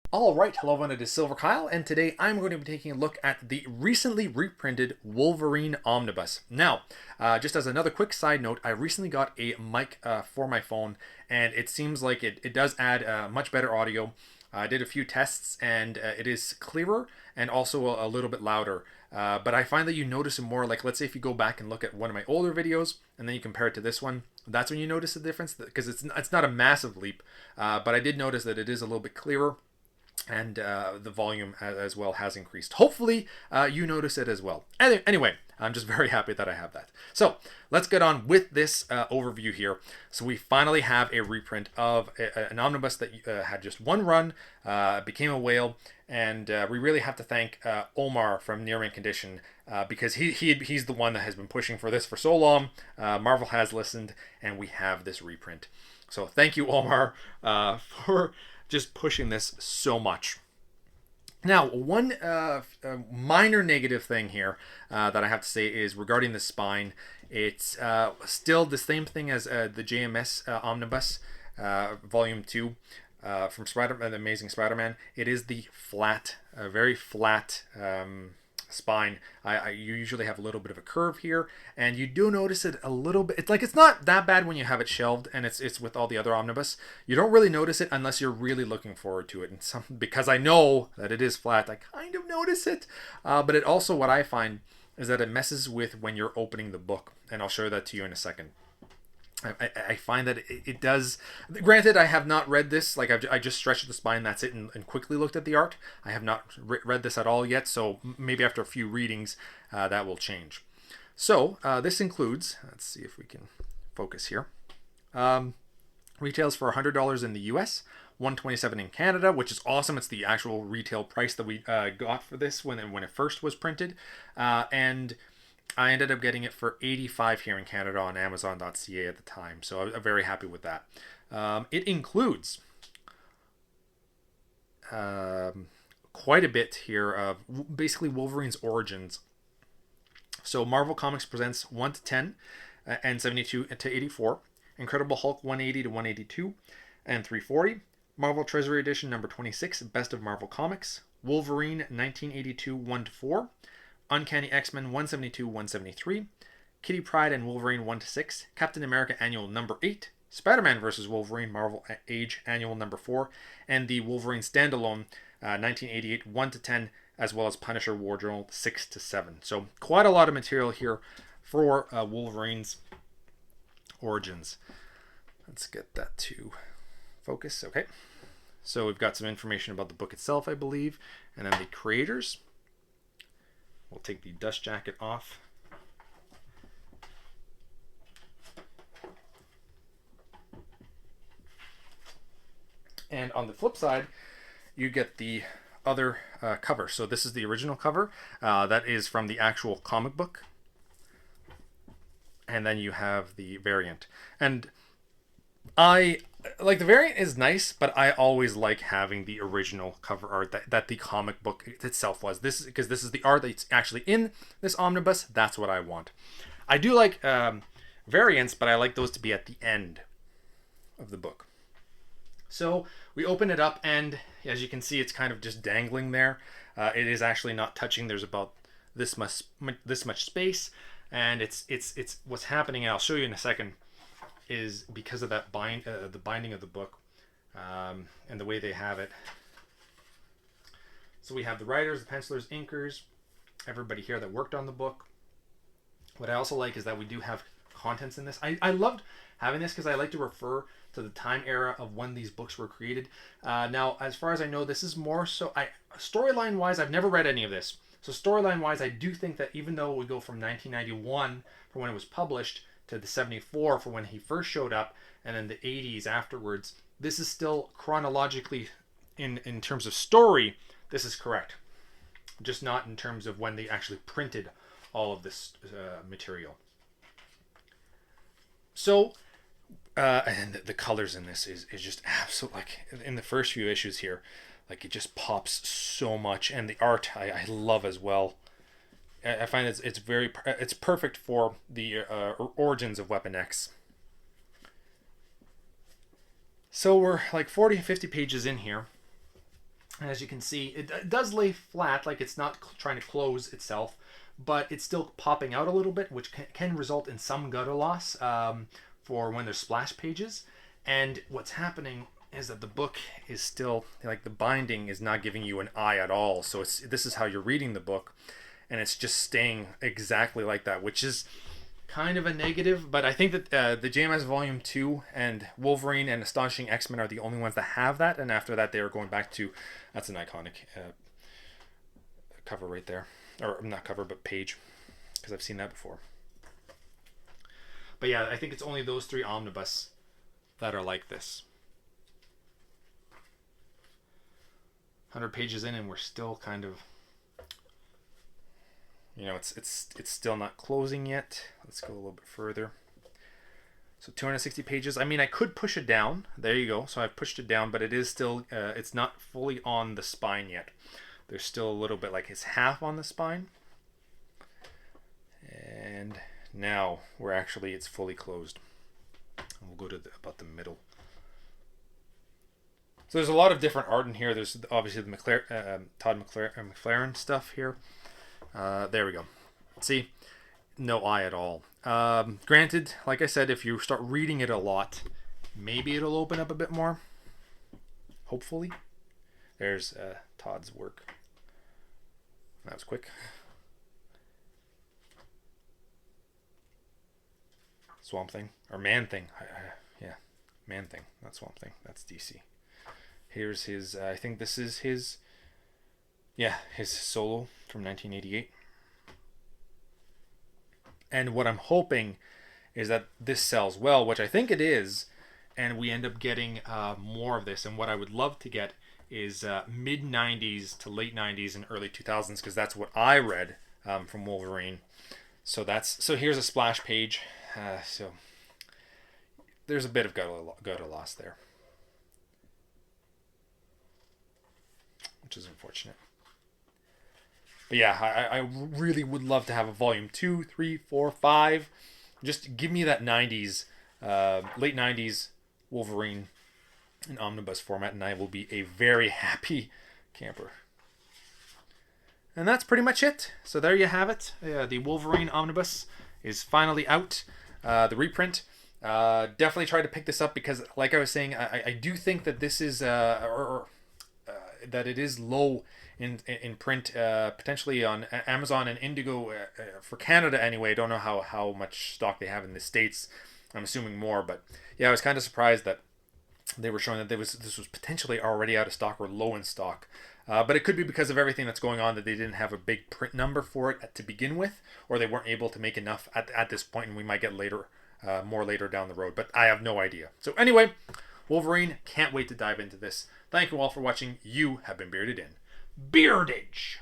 All right, hello everyone, it is silverkyle, and today I'm going to be taking a look at the recently reprinted Wolverine Omnibus. Now, just as another quick side note, I recently got a mic for my phone, and it seems like it does add much better audio. I did a few tests, and it is clearer and also a little bit louder. But I find that you notice it more, like let's say if you go back and look at one of my older videos, and then you compare it to this one, that's when you notice the difference, because it's not a massive leap, but I did notice that it is a little bit clearer, and the volume as well has increased. Hopefully you notice it as well. Anyway, I'm just very happy that I have that. So let's get on with this overview here. So we finally have a reprint of an omnibus that had just one run, became a whale, and we really have to thank Omar from Near Mint Condition, because he's the one that has been pushing for this for so long. Marvel has listened, and we have this reprint. So thank you, Omar, for just pushing this so much. Now, one minor negative thing here that I have to say is regarding the spine. It's still the same thing as the JMS Omnibus Volume 2 from The Amazing Spider-Man. It is the flat, very flat spine. You usually have a little bit of a curve here, and you do notice it a little bit. It's not that bad when you have it shelved and it's with all the other omnibus. You don't really notice it unless you're really looking forward to it, and because I know that it is flat, I kind of notice it. But it also, what I find is that it messes with when you're opening the book, and I'll show that to you in a second. I find that it does. Granted, I have not read this. Like I just stretched the spine. That's it, and quickly looked at the art. I have not read this at all yet. So maybe after a few readings, that will change. So this includes. Let's see if we can focus here. Retails for $100 in the U.S., $127 in Canada, which is awesome. It's the actual retail price that we got for this when it first was printed, and I ended up getting it for $85 here in Canada on Amazon.ca at the time, so I'm very happy with that. It includes quite a bit here of basically Wolverine's origins. So Marvel Comics presents 1 to 10 and 72 to 84. Incredible Hulk 180 to 182 and 340. Marvel Treasury Edition number 26, Best of Marvel Comics. Wolverine 1982 1 to 4. Uncanny X-Men 172 173. Kitty Pryde and Wolverine 1 to 6. Captain America Annual number 8. Spider-Man vs. Wolverine Marvel Age Annual number 4. And the Wolverine Standalone 1988 1 to 10, as well as Punisher War Journal 6 to 7. So quite a lot of material here for Wolverine's origins. Let's get that to focus. Okay. So we've got some information about the book itself, I believe, and then the creators. We'll take the dust jacket off. And on the flip side, you get the other cover. So this is the original cover. That is from the actual comic book. And then you have the variant. And I like the variant is nice, but I always like having the original cover art that the comic book itself was. This because this is the art that's actually in this omnibus. That's what I want. I do like variants, but I like those to be at the end of the book. So we open it up, and as you can see, it's kind of just dangling there. It is actually not touching. There's about this much space, and it's what's happening. And I'll show you in a second. Is because of that the binding of the book, and the way they have it. So we have the writers, the pencilers, inkers, everybody here that worked on the book. What I also like is that we do have contents in this. I loved having this because I like to refer to the time era of when these books were created. Now, as far as I know, this is more so. Storyline wise, I've never read any of this. So storyline wise, I do think that even though it would go from 1991 from when it was published to the 74 for when he first showed up, and then the 80s afterwards, this is still chronologically, in terms of story, this is correct. Just not in terms of when they actually printed all of this material. So, and the colors in this is just absolute, like in the first few issues here, like it just pops so much, and the art I love as well. I find it's perfect for the origins of Weapon X. So we're like 40, 50 pages in here, And as you can see, it does lay flat, like it's not trying to close itself, but it's still popping out a little bit, which can result in some gutter loss for when there's splash pages. And what's happening is that the book is still, like, the binding is not giving you an eye at all. So this is how you're reading the book, and it's just staying exactly like that, which is kind of a negative. But I think that the JMS Volume 2 and Wolverine and Astonishing X-Men are the only ones that have that, and after that they are going back to, that's an iconic cover right there, or not cover but page, because I've seen that before. But yeah, I think it's only those 3 omnibus that are like this. 100 pages in and we're still kind of, you know, it's still not closing yet. Let's go a little bit further. So 260 pages. I mean, I could push it down. There you go. So I've pushed it down, but it is still, it's not fully on the spine yet. There's still a little bit, like it's half on the spine. And now it's fully closed. We'll go to about the middle. So there's a lot of different art in here. There's obviously the Todd McLaren stuff here. There we go. See, no eye at all. Granted, like I said, if you start reading it a lot, maybe it'll open up a bit more. Hopefully. There's Todd's work. That was quick. Swamp Thing. Or Man Thing. Yeah, Man Thing. Not Swamp Thing. That's DC. Here's his, I think this is his, yeah, his solo from 1988. And what I'm hoping is that this sells well, which I think it is, and we end up getting more of this. And what I would love to get is mid-90s to late 90s and early 2000s, because that's what I read from Wolverine. So here's a splash page. So there's a bit of gutter loss there, which is unfortunate. But yeah, I really would love to have a volume 2, 3, 4, 5. Just give me that 90s, late 90s Wolverine in omnibus format, and I will be a very happy camper. And that's pretty much it. So there you have it. The Wolverine omnibus is finally out. The reprint. Definitely try to pick this up because, like I was saying, I do think that this is that it is low in print, potentially on Amazon and Indigo for Canada anyway. I don't know how much stock they have in the States. I'm assuming more, but yeah, I was kind of surprised that they were showing that this was potentially already out of stock or low in stock. But it could be because of everything that's going on that they didn't have a big print number for it to begin with, or they weren't able to make enough at this point, and we might get more later down the road. But I have no idea. So anyway, Wolverine, can't wait to dive into this. Thank you all for watching. You have been bearded in Beardage.